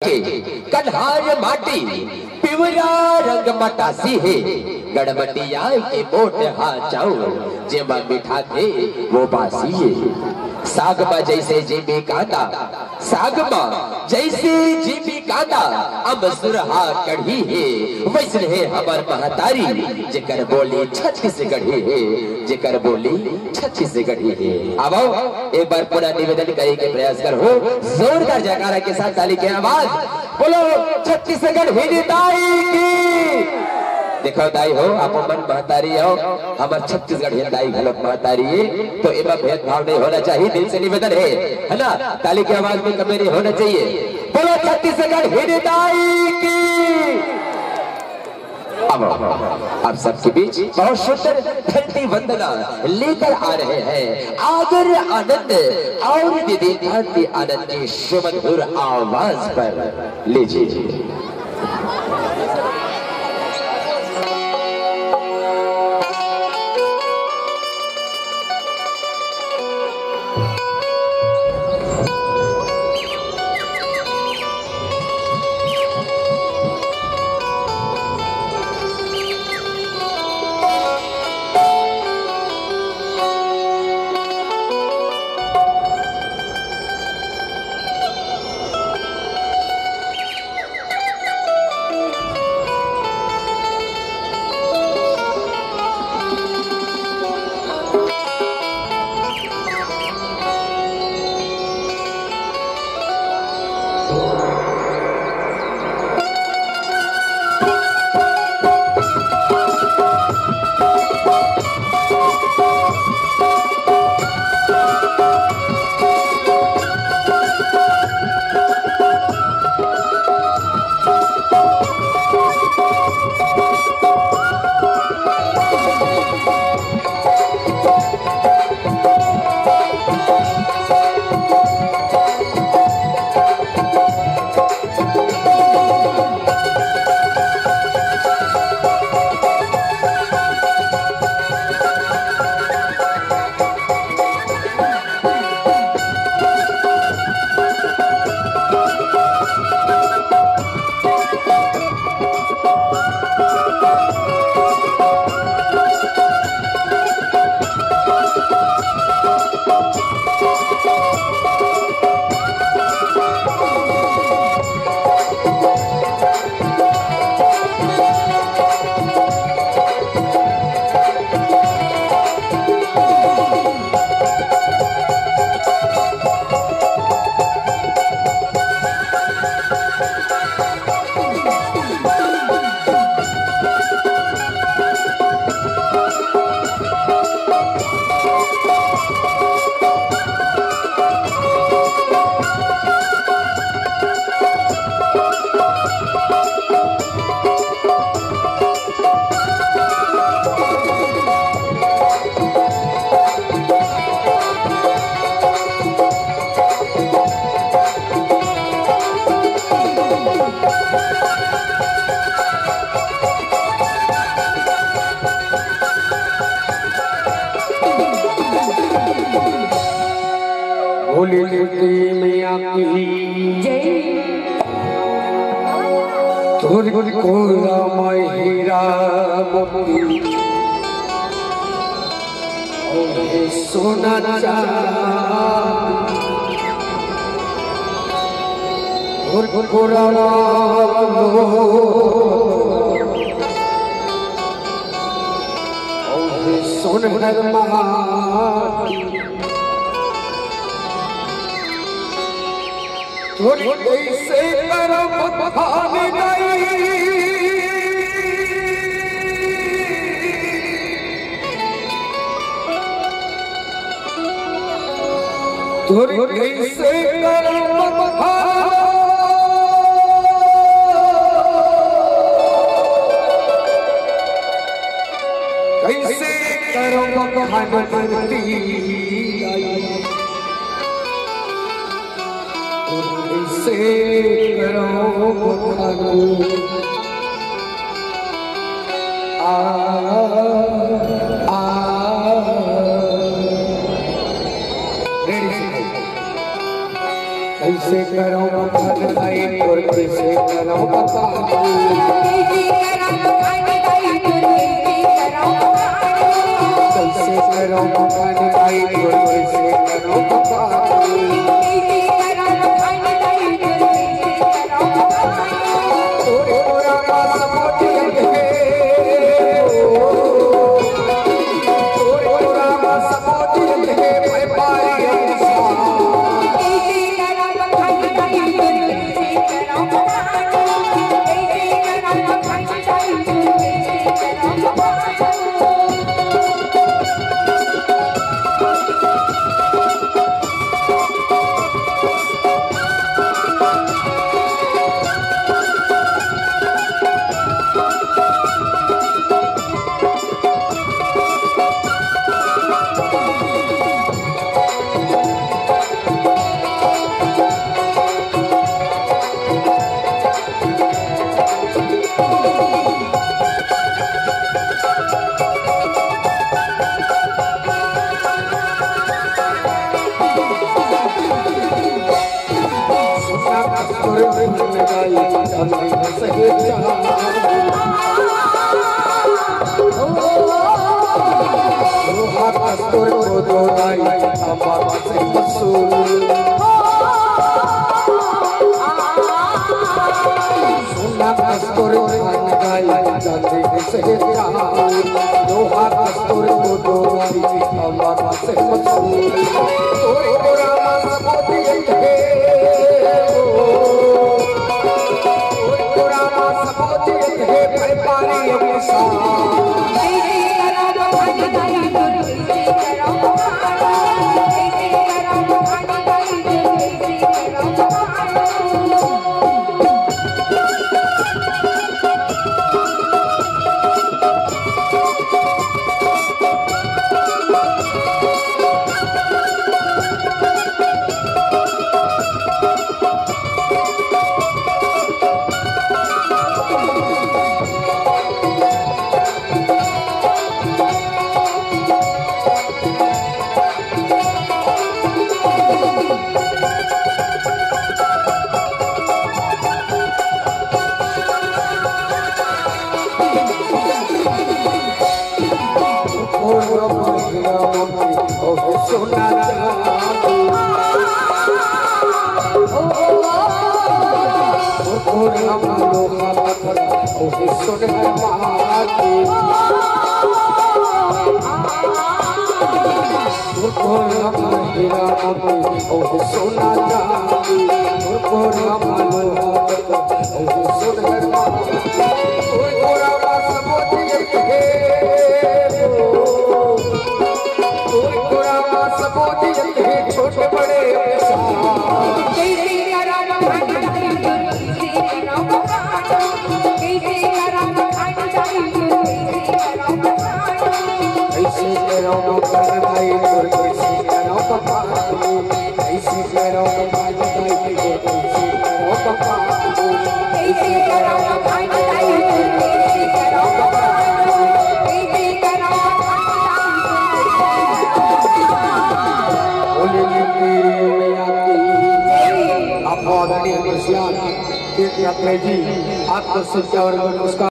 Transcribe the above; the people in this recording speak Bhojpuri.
कन्हार माटी पिवरा रंग मटासी है गड़बटिया के मोट हा चाऊ जेमा मीठा थे वो बासी है सागमा जैसे जीबी कांदा सागमा जैसे जीबी कांदा अब सुरहा कढ़ी है वैसे है हमार महतारी जेकर बोली छत से गढ़ी है जेकर बोली छत से गढ़ी है। अब एक बार पूरा निवेदन करे के प्रयास करो जोरदार जयकारा के साथ ताली की आवाज बोलो छत्तीसगढ़ हिंदाई की। देखो दाई हो आप मन महतारी हो हमार छत्तीसगढ़ हिंदाई घलक महतारी है तो एमा भेदभाव नहीं होना चाहिए दिल से निवेदन है ना। ताली की आवाज में कमी नहीं होना चाहिए। बोलो छत्तीसगढ़ हिंदाई की। अब सबके बीच बहुत सुंदर धरती वंदना लेकर आ रहे हैं आगर आनंद और दीदी धरती आनंद की सुमधुर आवाज पर लीजिए। सोना कैसे करो कैसे करो मखन भाई और कैसे करो बताओ कैसे करो मखन भाई और कैसे करो बताओ जी आपको सुनकर उसका